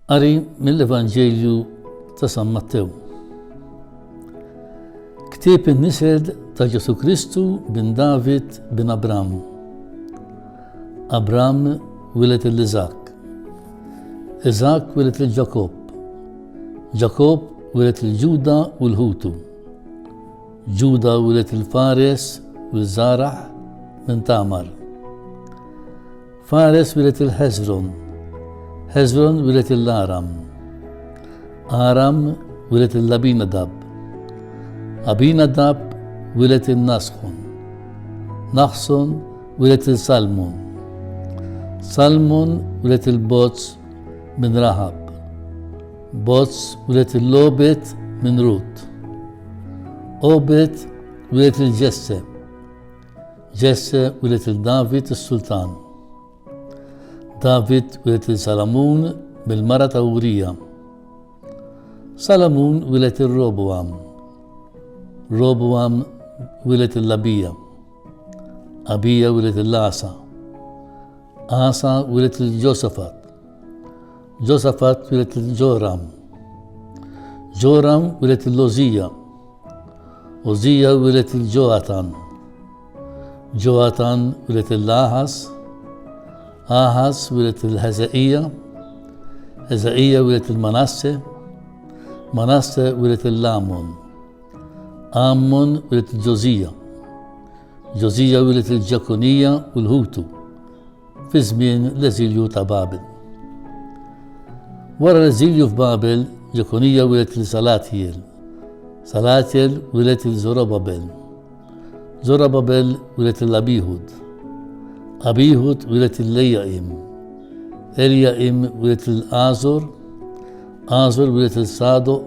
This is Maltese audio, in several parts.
Qari mill-Evanġelju ta' San Mattew. Ktieb in-nised ta' Ġesu Kristu bin David bin Abram. Abram wilet il-Iżak. Iżak wilet il-Ġakob. Ġakob wilet il-Ġuda u l-Ħutu. Ġuda wilet il-Fares u l-Zaraħ min Tamar. Fares wilet il-Hezron. Hezron wilet il-Aram. Aram wilet il-Abinadab. Abinadab wilet il-Nasħon. Naħson wilet il-Salmon. Salmon wilet il-Boz min Rahab. Boz wilet il-Lobet min Rut. Obet wilet il-Jesse. Jesse wilet il-David il-Sultan. David wilet il-Salamun bil-mara ta' Urija. Salamun wilet il-Roboam. Roboam wilet il-Abija. Abija wilet il-Asa. Asa wilet il-Josafat. Josafat wilet il-Joram. Joram wilet il-Ozija. Ozija wilet il-Joatan. Joatan wilet il-Ahas. Ahas wilet il-Hezeqija. Hezeqija wilet il-Manasse. Manasse wilet il-Amon. Ammon wilet il-Ġozija. Ġozija wilet il-Ġakonija u l-Ħutu fi żmien l-eżilju ta' Babel. Wara l-eżilju f'Babel, Ġakonija wilet il-Salatiel. Salatiel wilet il-Zorobabel. Zorobabel wilet il-Abihud. Abihud wilet il-Lejaim. Eljaim wilet il-Azor. Azor wilet il-Sadoq.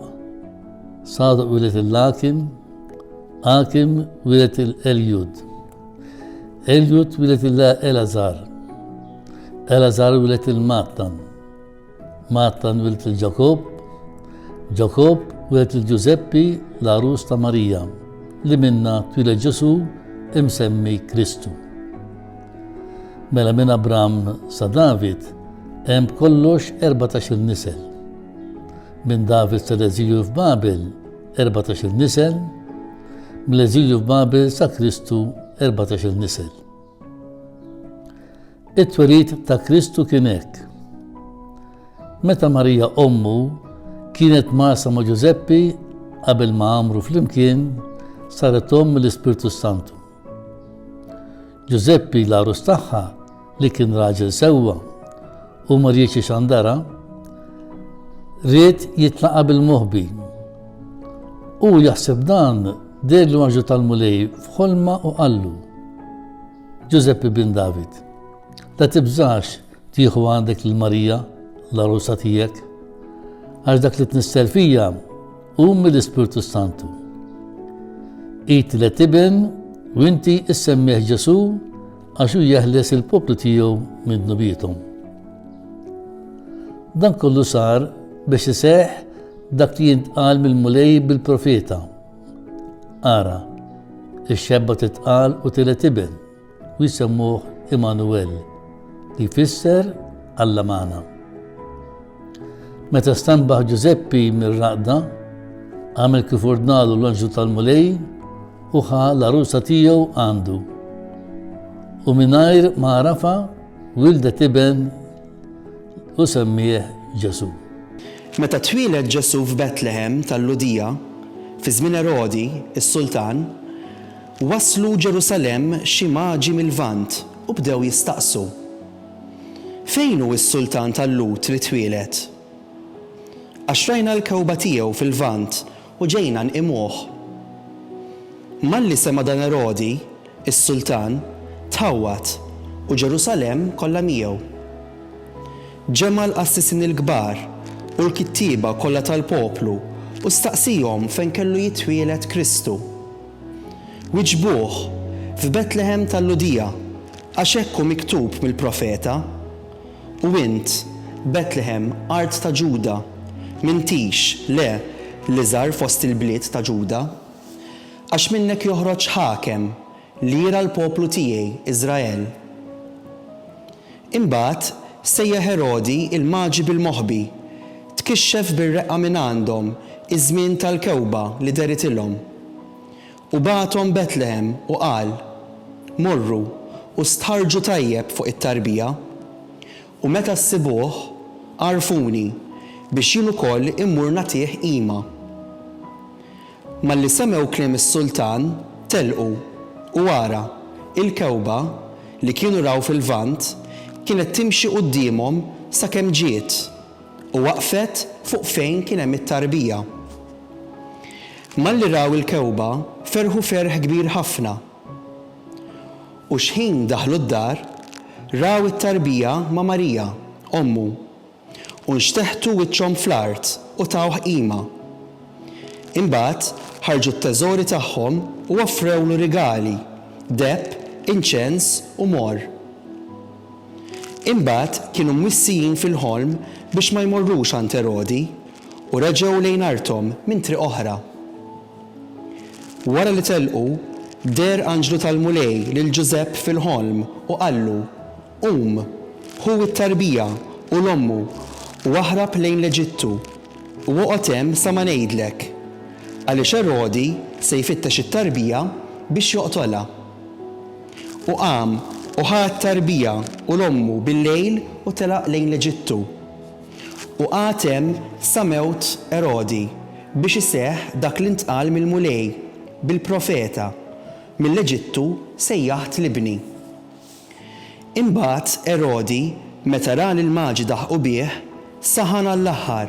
Sadoq wilet il-Lakim. Akim wilet il-Eliud. Eliud wilet il-Elazar. Elazar wilet il-Mattan. Mattan wilet il-Ġakob. Ġakob wilet il-Ġuseppi l-arus ta' Marija li minna twilet Ġesu imsemmi Kristu. Mela minn Abram sa David hemm kollox 14 nisel. Minn David sa l-eżilju f'Babel 14 nisel, mill-eżilju f'Babel sa Kristu 14 nisel. It-twelid ta' Kristu kien hekk. Meta Marija ommu kienet masa ma' Ġuseppi qabel ma għamru flimkien saret omm mill-Ispirtu Santu. Ġuseppi l-arus tagħha li kien raġel sewwa u ma rridx ixandara, ried jitlaqa bil-moħbi. U jaħseb dan derlu anġu tal-mulej f'ħolma u qallu: Ġuseppi bin David, la tibżax tieħu għandek lil-Marija l-arusa tiegħek, għax dak li tnissel fija hu mill-Ispirtu Santu. Iti li tiben u inti issemmih Ġesu għax hu jeħles il-poplu tiegħu minn dnubietom. Dan kollu sar biex iseħħ dak li jintqal mill-mulej bil-profeta. Ara, ix-xebba titqal u tielet iben u jsemmuh Immanuel li jfisser Alla magħna. Meta stanbaħ Ġuseppi mir-raqda, għamel kif ordnalu l-anġu tal-mulej u ħa l-arusa tiegħu għandu. U mingħajr ma arafa wildet iben u semmih Ġesu. Meta twieled Ġesu f'Betlehem tal-Ludija, fi żmien Erodi, is-Sultan, waslu Ġerusalemm xi maġi mill-Lvant u bdew jistaqsu: Fejn hu s-Sultan tal-Lut li twieled? Għax rajna l-kewba tiegħu fil-Lvant u ġejna nqimuh. Malli sema dan Erodi, is-Sultan, tħawwat u Ġerusalemm kollha miegħu. Ġemma l-qassisin il-kbar u l-kittieba kollha tal-poplu u staqsihom fejn kellu jitwieled Kristu. Wiġbuh f'Betlehem tal-Ludija għax hekk hu miktub mill-profeta: U int, Betlehem, art ta' Ġuda, m'intix le l-iżgħar fost il-bliet ta' Ġuda, għax minnek joħroġ ħakem li jira l-poplu tiegħi Iżrael. Imbagħad sejja Herodi il-maġi bil-moħbi tkixxef bir-reqqa minn għandhom iż-żmien tal-kewba li deritilhom. U bagħathom Betlehem u qal: Morru u stħarġu tajjeb fuq it-tarbija u meta ssibuh għarfuni biex jien ukoll immur nagħtih qima. Malli semew kliem is-sultan telqu u wara il-kewba li kienu raw fil-vant kienet timxi qudiemhom sakemm ġiet u waqfet fuq fejn kien hemm it-tarbija. Malli raw il-kewba ferħu ferħ kbir ħafna. U x'ħin daħlu d-dar raw it-tarbija ma' Marija, ommu, u nxteħtu wiċċhom fl-art u tawh qima. Imbagħad ħarġu t-teżori tagħhom u offrewlu rigali, debb, inċens u mor. Imbagħad kienu mwissijin fil-ħolm biex ma jmorrux għand Erodi u reġgħu lejn arthom minn triq oħra. Wara li telqu, der anġlu tal-mulej lil Ġużepp fil-ħolm u qallu: hu it-tarbija u l-ommu u aħrab lejn l-Eġittu u oqgħod hemm sa ma ngħidlek għaliex Erodi se jfittex it-tarbija biex joqtolha. U qam u ħa t-tarbija u l-ommu bil-lejl u telaq lejn l-Eġittu. U qagħad hemm sa mewt Erodi biex iseħħ dak li ntqal mill-mulej bil-profeta mill-Eġittu sejjaħt l-ibni. Imbagħad Erodi meta ra li l-maġi daħqu bih saħan għall-aħħar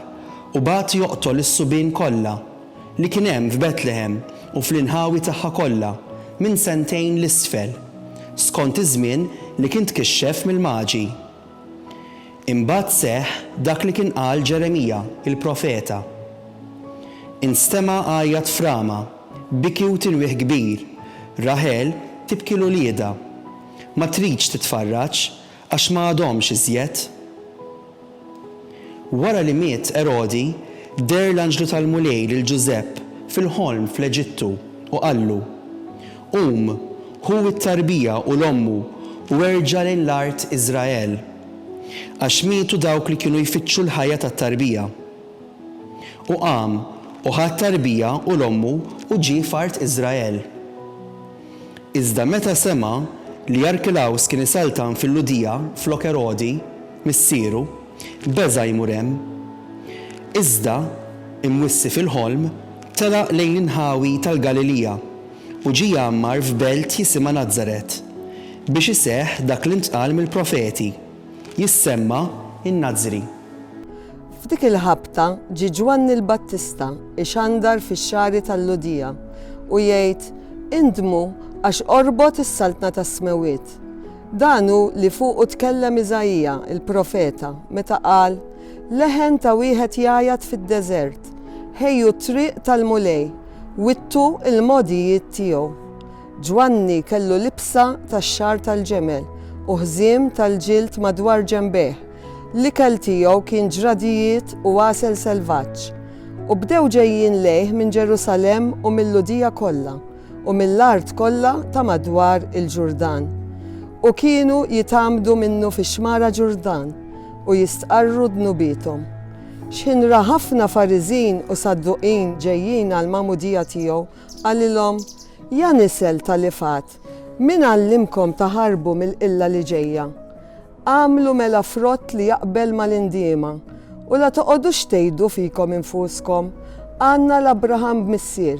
u bagħat joqtol is-subien kollha li kien hemm f'Betlehem u fl-inħawi tagħha kollha minn sentejn l-isfel skont iż-żmien li kien tkixxef mill-maġi. Imbagħad seħħ dak li kien qal Ġeremija il-profeta. Instema' għajjat frama, biki u tilwieħ kbir, Raħel tibki l-ulieda, ma tridx titfarraġ għax ma għadhomx iżjed. Wara li miet Erodi, der l-anġlu tal-mulej lil Ġużepp fil-ħolm fl-Eġittu u qallu: hu it-tarbija u l-ommu u erġa' lejn l-art Iżrael, għax mietu dawk li kienu jfittxu l-ħajja tat-tarbija. U qam u ħadd tarbija u l-ommu u ġie f'art Iżrael. Iżda meta sema li Arkilaws kien isaltan fil-Ludija flok Erodi missieru, beża' jmur hemm. Iżda imwissi fil-ħolm telaq lejn l-inħawi tal-Galilija u ġie jammar f'belt jisimha Nażaret biex iseħħ dak li ntqal mill-profeti jissemma in-Nażri. F'dik il-ħabta ġie Ġwanni l-Battista ixandar fix-xari tal-Ludija u jgħid: indmu għax qorbot is-saltna tas-smewiet. Danu li fuqu tkellem Iżajija il-profeta meta qal: leħen ta' wieħed jgħajjad fid-deżert, ħejju t-triq tal-mulej, wittu il-modijiet tiegħu. Ġwanni kellu libsa tax-xar tal-ġemel u ħżiem tal-ġild madwar ġembeh. L-ikel tiegħu kien ġradijiet u għasel selvaġġ. U bdew ġejjin lejh minn Ġerusalemm u mill-Ludija kollha u mill-art kollha ta' madwar il-Ġurdan. U kienu jitamdu minnu fix-xmara Ġurdan u jistqarru dnubithom. X'inra ħafna Fariżin u Sadduqin ġejjin għall-magħmudija tiegħu qalilhom: ja nisel tal-ifat, min għallimkom taħarbu mill-qilla li ġejja? Għamlu mela frott li jaqbel mal-indiema u la toqgħodux tgħidu fikom infuskom: għandna l-Abraham b'missier,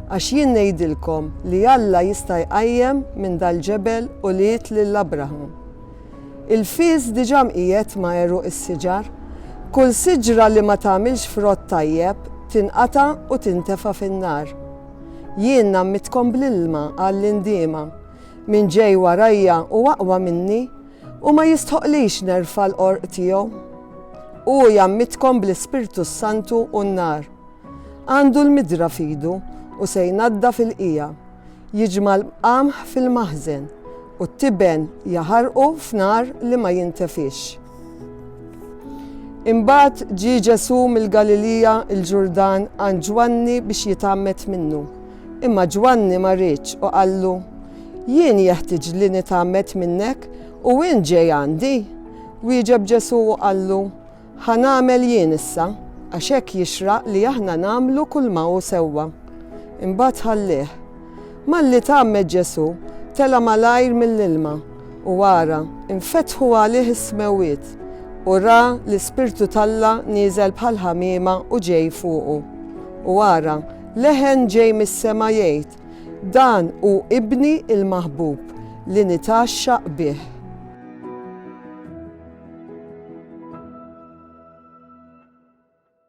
għax jien ngħidilkom li Alla jista' jqajjem minn dal-ġebel u liet lill-Abraham. Il-fiż diġà mqiegħed ma' għeruq is-siġar, kull siġra li ma tagħmilx frott tajjeb tinqata' u tintefa' fin-nar. Jien nammitkom bl-ilma għall-indiema, min ġej warajja u aqwa minni u ma jistħoqlix nerfa' l-qorq tiegħu. U jammitkom bl-Ispirtu Santu u n-nar. Għandu l-midra fidu u se jnadda fil-qija, jiġma l-qamħ fil-maħżen u t-tiben jaħarqu f'nar li ma jintefix. Imbagħad ġie Ġesu mill-Galilija il-Ġurdan għand Ġwanni biex jitammet minnu. Imma Ġwanni ma rridx u qallu: jien jeħtieġ li nitammet minnek u wien ġej għandi? Wieġeb Ġesu u qallu: ħanamel jien issa għax hekk jixraq li aħna nagħmlu kull ma hu sewwa. Imbagħad ħallih. Malli tagħmel Ġesu tela malajr mill-ilma u wara infetħu għalih is-smewwiet u ra l-Ispirtu talla nieżel bħal ħamiema u ġej fuqu. U wara leħen ġej mis-sema jgħid, dan hu ibni il-maħbub li nitaxxaq bih.